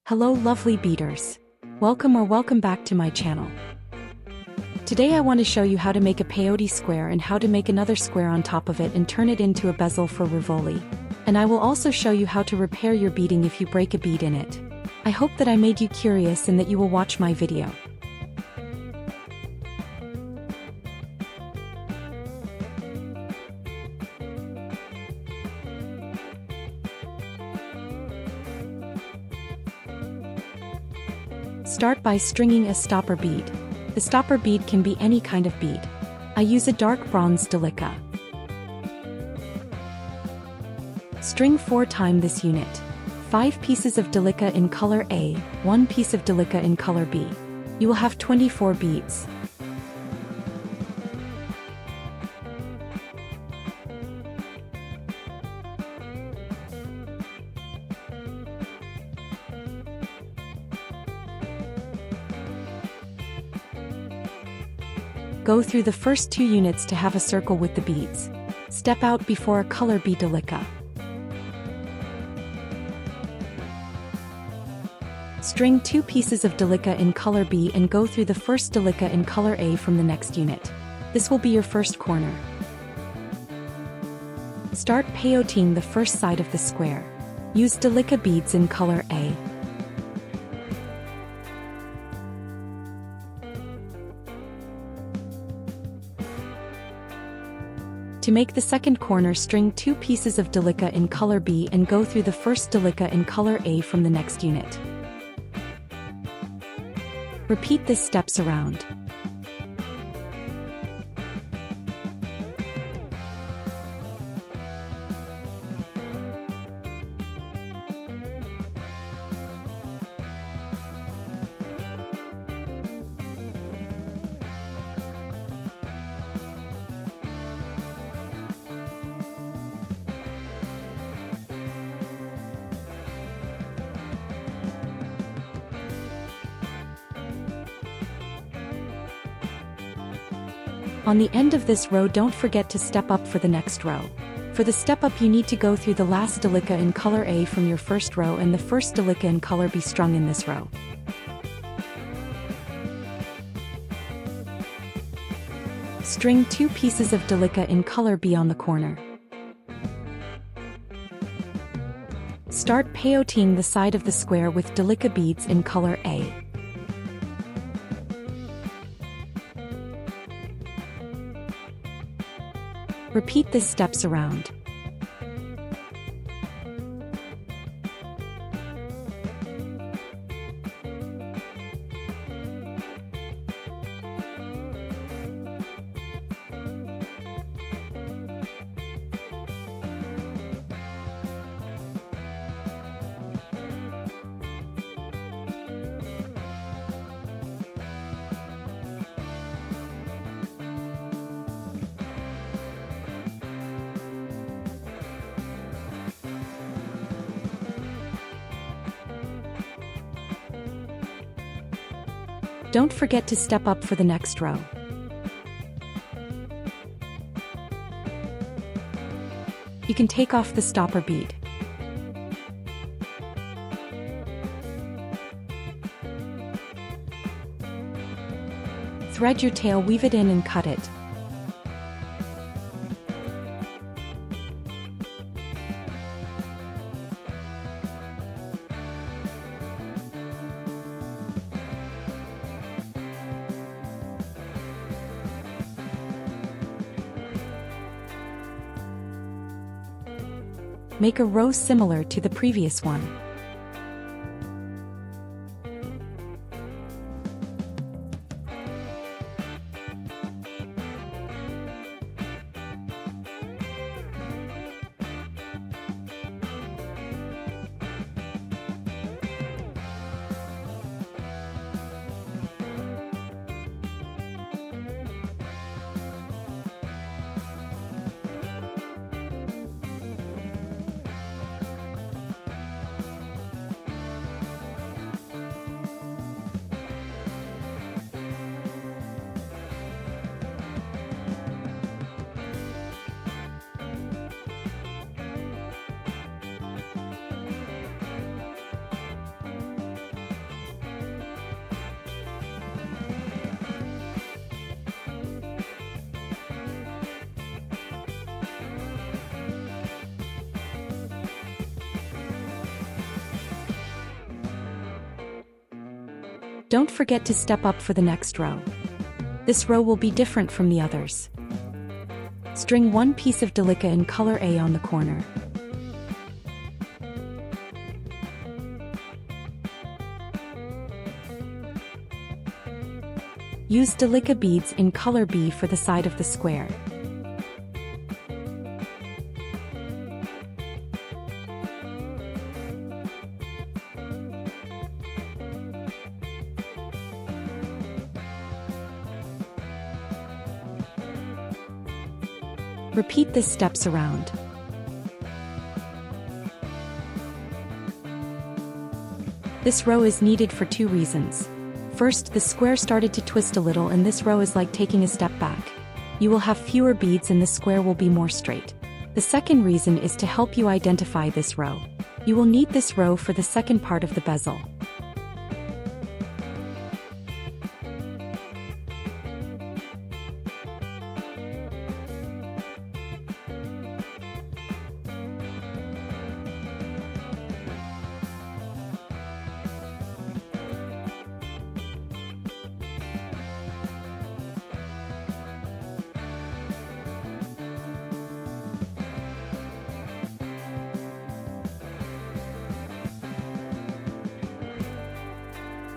Hello lovely beaders. Welcome back to my channel. Today I want to show you how to make a peyote square and how to make another square on top of it and turn it into a bezel for Rivoli. And I will also show you how to repair your beading if you break a bead in it. I hope that I made you curious and that you will watch my video. Start by stringing a stopper bead. The stopper bead can be any kind of bead. I use a dark bronze delica. String 4 times this unit. 5 pieces of delica in color A, 1 piece of delica in color B. You will have 24 beads. Go through the first 2 units to have a circle with the beads. Step out before a color B delica. String 2 pieces of delica in color B and go through the first delica in color A from the next unit. This will be your first corner. Start peyoting the first side of the square. Use delica beads in color A. To make the second corner, string 2 pieces of delica in color B and go through the first delica in color A from the next unit. Repeat this steps around. On the end of this row, don't forget to step up for the next row. For the step up, you need to go through the last delica in color A from your first row and the first delica in color B strung in this row. String 2 pieces of delica in color B on the corner. Start peyoting the side of the square with delica beads in color A. Repeat this steps around. Don't forget to step up for the next row. You can take off the stopper bead. Thread your tail, weave it in and cut it. Make a row similar to the previous one. Don't forget to step up for the next row. This row will be different from the others. String one piece of delica in color A on the corner. Use delica beads in color B for the side of the square. Repeat this steps around. This row is needed for two reasons. First, the square started to twist a little and this row is like taking a step back. You will have fewer beads and the square will be more straight. The second reason is to help you identify this row. You will need this row for the second part of the bezel.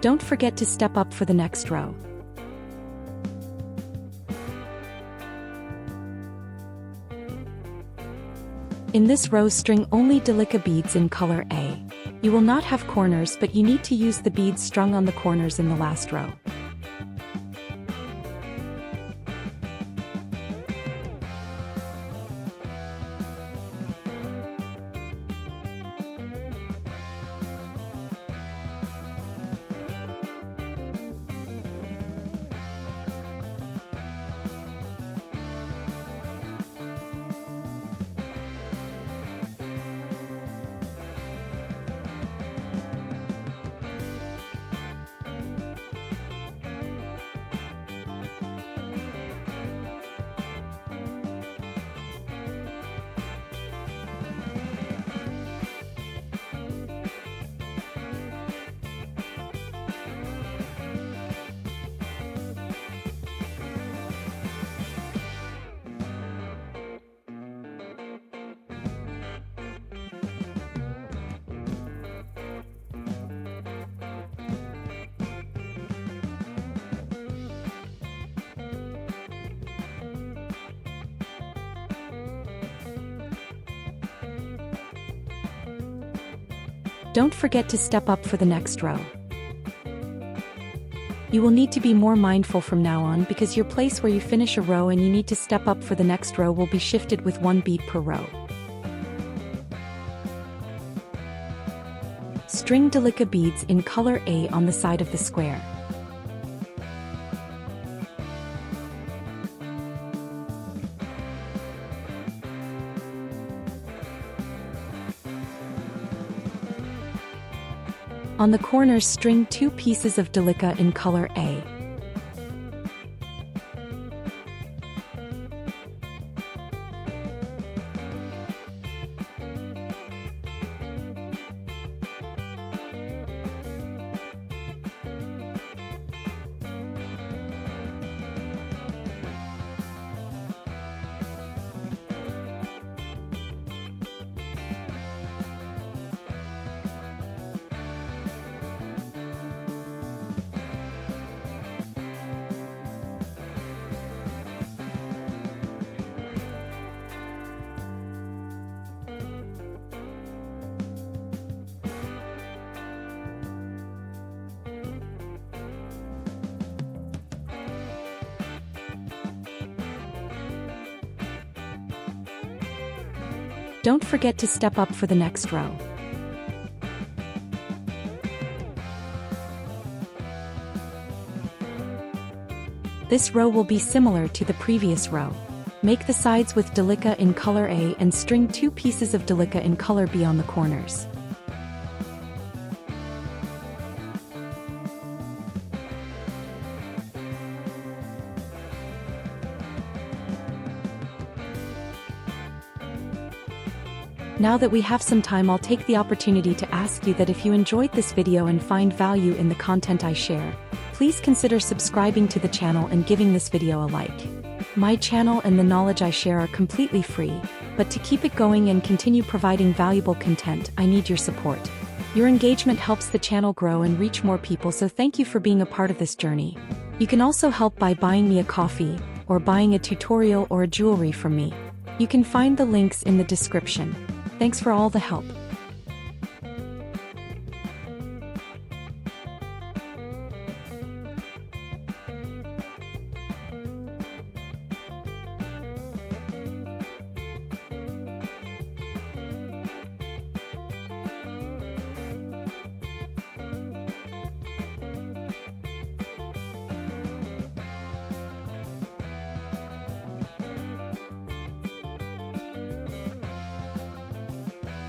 Don't forget to step up for the next row. In this row, string only delica beads in color A. You will not have corners, but you need to use the beads strung on the corners in the last row. Don't forget to step up for the next row. You will need to be more mindful from now on because your place where you finish a row and you need to step up for the next row will be shifted with one bead per row. String delica beads in color A on the side of the square. On the corners, string two pieces of delica in color A. Don't forget to step up for the next row. This row will be similar to the previous row. Make the sides with delica in color A and string two pieces of delica in color B on the corners. Now that we have some time, I'll take the opportunity to ask you that if you enjoyed this video and find value in the content I share, Please consider subscribing to the channel and giving this video a like. My channel and the knowledge I share are completely free, but to keep it going and continue providing valuable content, I need your support. Your engagement helps the channel grow and reach more people, so thank you for being a part of this journey. You can also help by buying me a coffee, or buying a tutorial or a jewelry from me. You can find the links in the description. Thanks for all the help.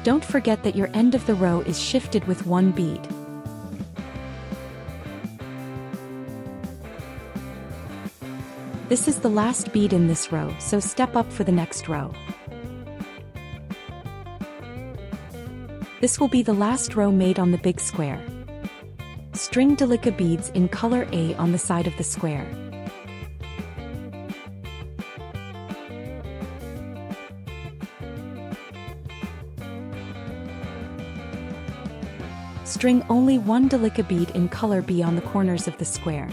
Don't forget that your end of the row is shifted with one bead. This is the last bead in this row, so step up for the next row. This will be the last row made on the big square. String delica beads in color A on the side of the square. String only one delica bead in color B on the corners of the square.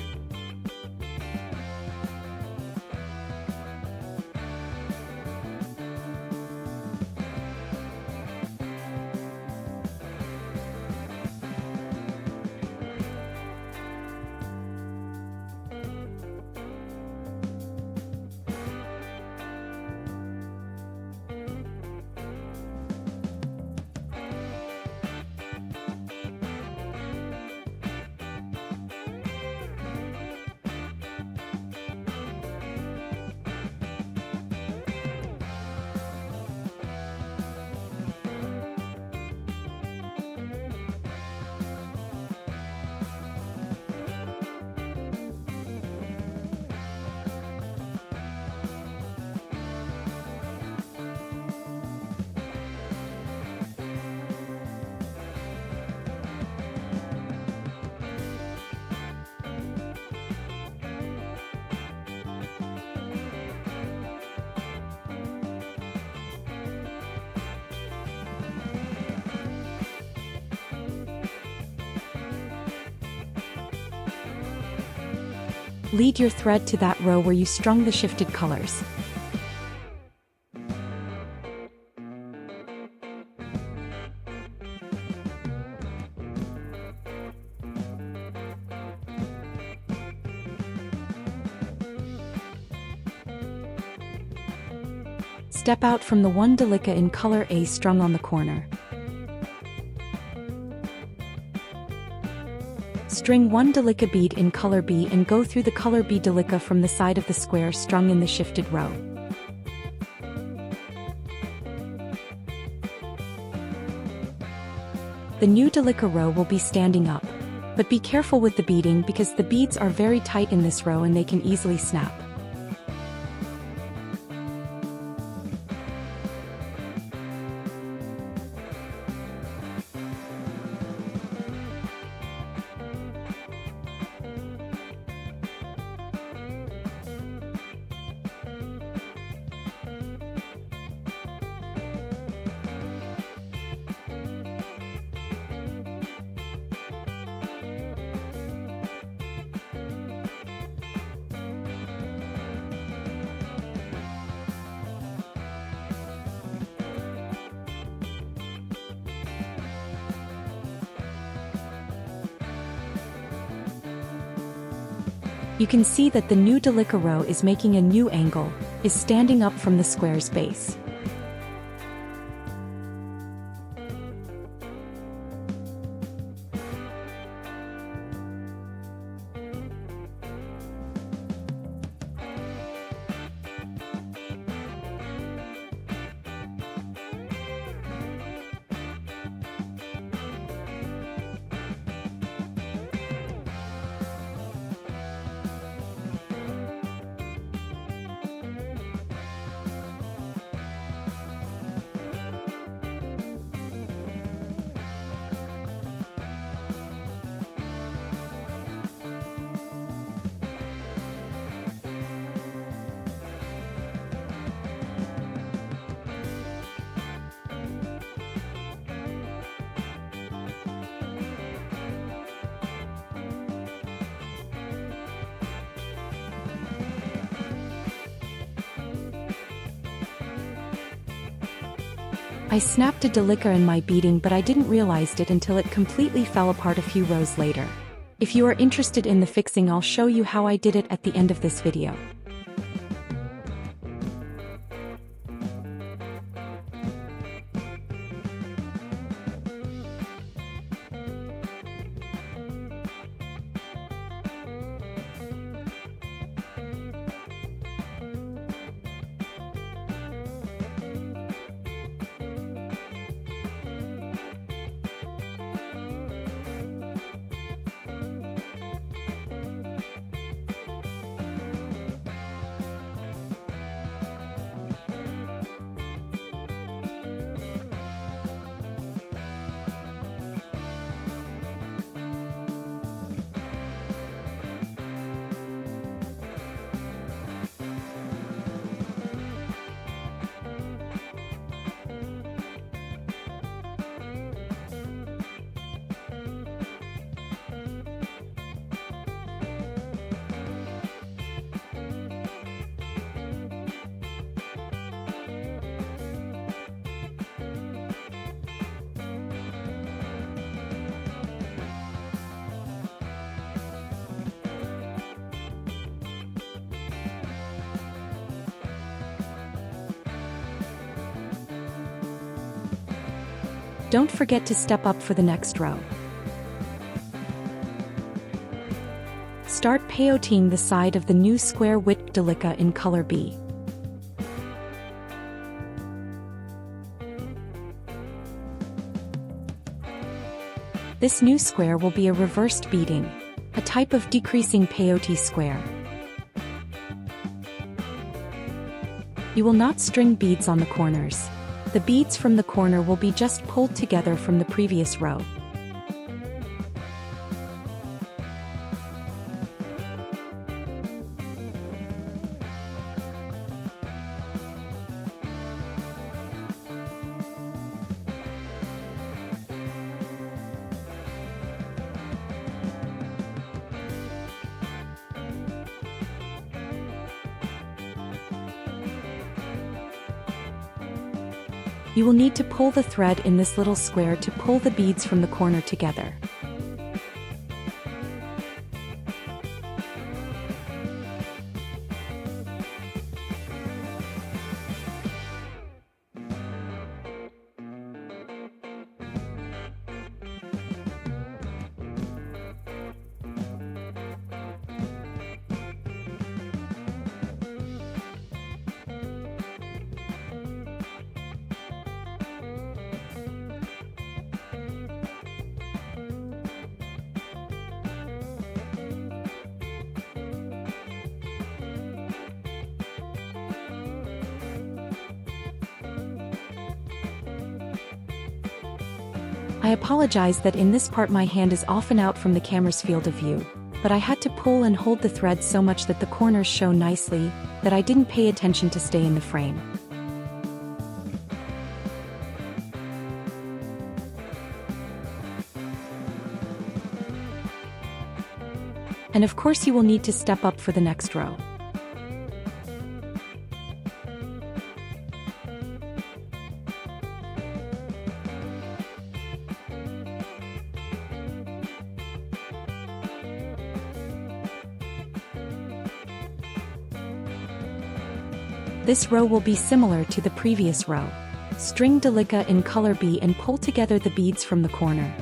Lead your thread to that row where you strung the shifted colors. Step out from the one delica in color A strung on the corner. String one delica bead in color B and go through the color B delica from the side of the square strung in the shifted row. The new delica row will be standing up, but be careful with the beading because the beads are very tight in this row and they can easily snap. You can see that the new delica row is making a new angle, is standing up from the square's base. I snapped a delica in my beading, but I didn't realize it until it completely fell apart a few rows later. If you are interested in the fixing, I'll show you how I did it at the end of this video. Don't forget to step up for the next row. Start peyoteing the side of the new square width delica in color B. This new square will be a reversed beading, a type of decreasing peyote square. You will not string beads on the corners. The beads from the corner will be just pulled together from the previous row. You will need to pull the thread in this little square to pull the beads from the corner together. I apologize that in this part my hand is often out from the camera's field of view, but I had to pull and hold the thread so much that the corners show nicely, that I didn't pay attention to stay in the frame. And of course you will need to step up for the next row. This row will be similar to the previous row. String delica in color B and pull together the beads from the corner.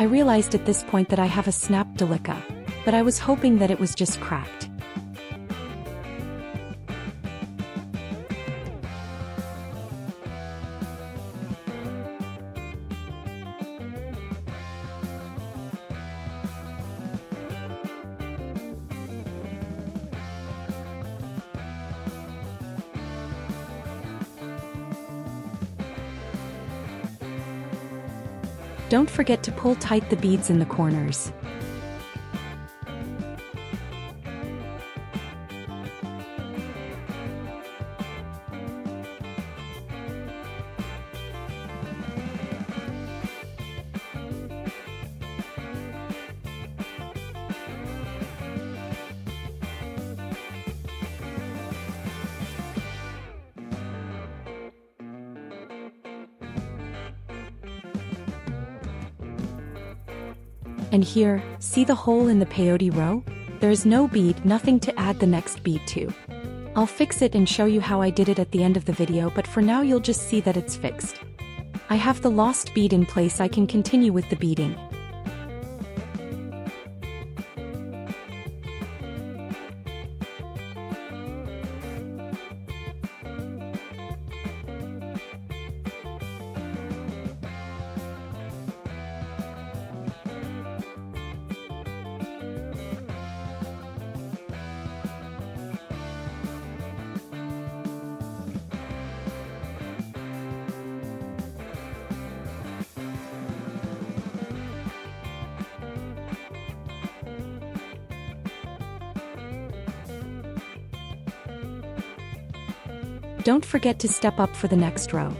I realized at this point that I have a snapped delica, but I was hoping that it was just cracked. Don't forget to pull tight the beads in the corners. And here, see the hole in the peyote row? There is no bead, nothing to add the next bead to. I'll fix it and show you how I did it at the end of the video, but for now you'll just see that it's fixed. I have the lost bead in place. I can continue with the beading. Don't forget to step up for the next row.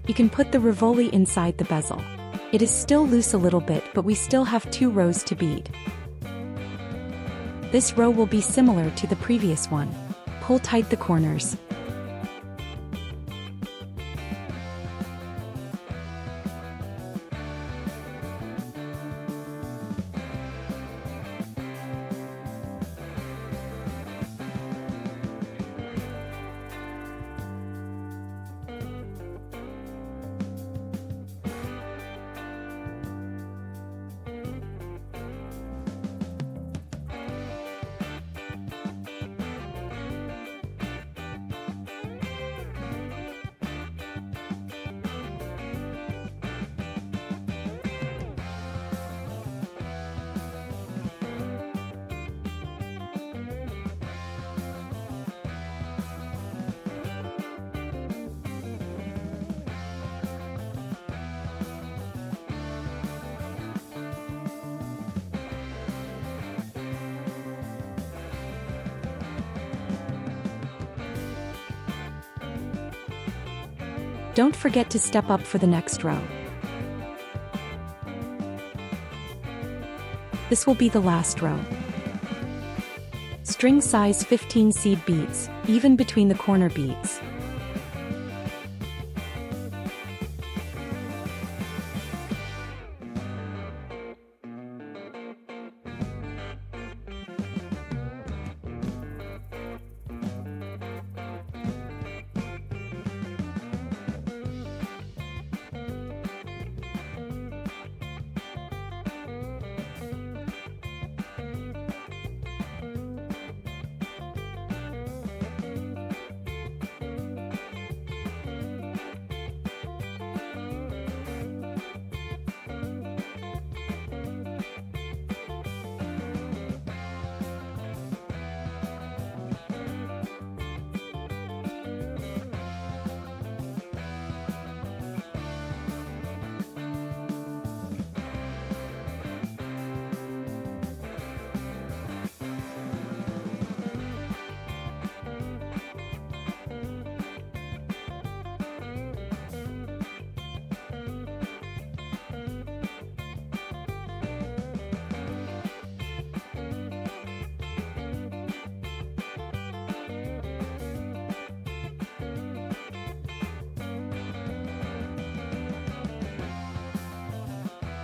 You can put the Rivoli inside the bezel. It is still loose a little bit, but we still have 2 rows to bead. This row will be similar to the previous one. Pull tight the corners. Don't forget to step up for the next row. This will be the last row. String size 15 seed beads, even between the corner beads.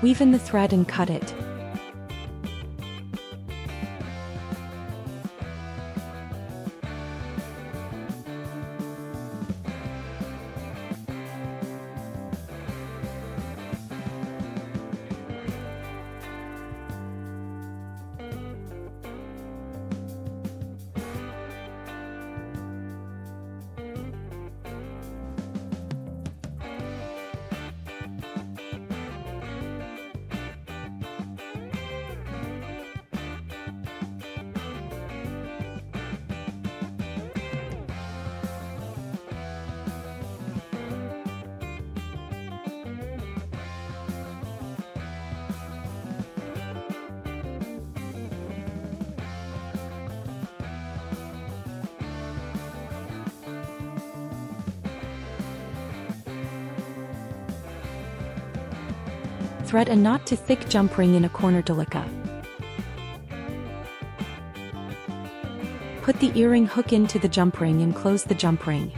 Weave in the thread and cut it. Thread a not too thick jump ring in a corner delica. Put the earring hook into the jump ring and close the jump ring.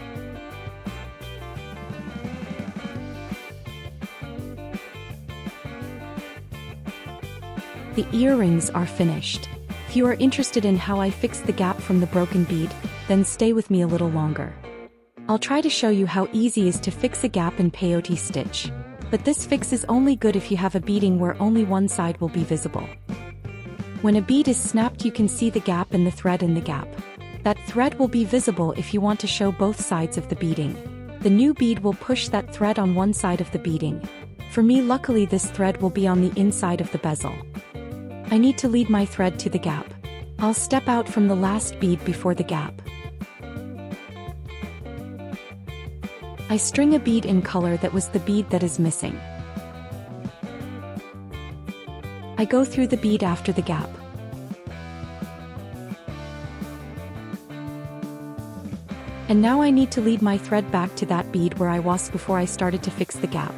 The earrings are finished. If you are interested in how I fixed the gap from the broken bead, then stay with me a little longer. I'll try to show you how easy it is to fix a gap in peyote stitch. But this fix is only good if you have a beading where only one side will be visible. When a bead is snapped, you can see the gap in the thread in the gap. That thread will be visible if you want to show both sides of the beading. The new bead will push that thread on one side of the beading. For me, luckily, this thread will be on the inside of the bezel. I need to lead my thread to the gap. I'll step out from the last bead before the gap. I string a bead in color that was the bead that is missing. I go through the bead after the gap. And now I need to lead my thread back to that bead where I was before I started to fix the gap.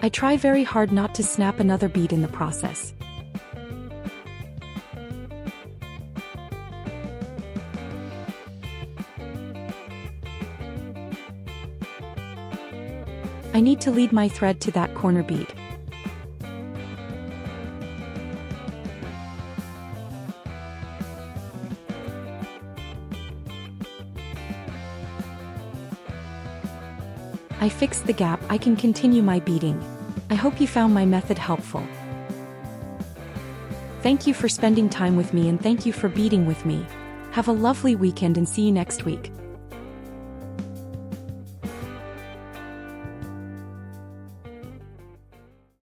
I try very hard not to snap another bead in the process. I need to lead my thread to that corner bead. I fixed the gap. I can continue my beading. I hope you found my method helpful. Thank you for spending time with me and thank you for beading with me. Have a lovely weekend and see you next week.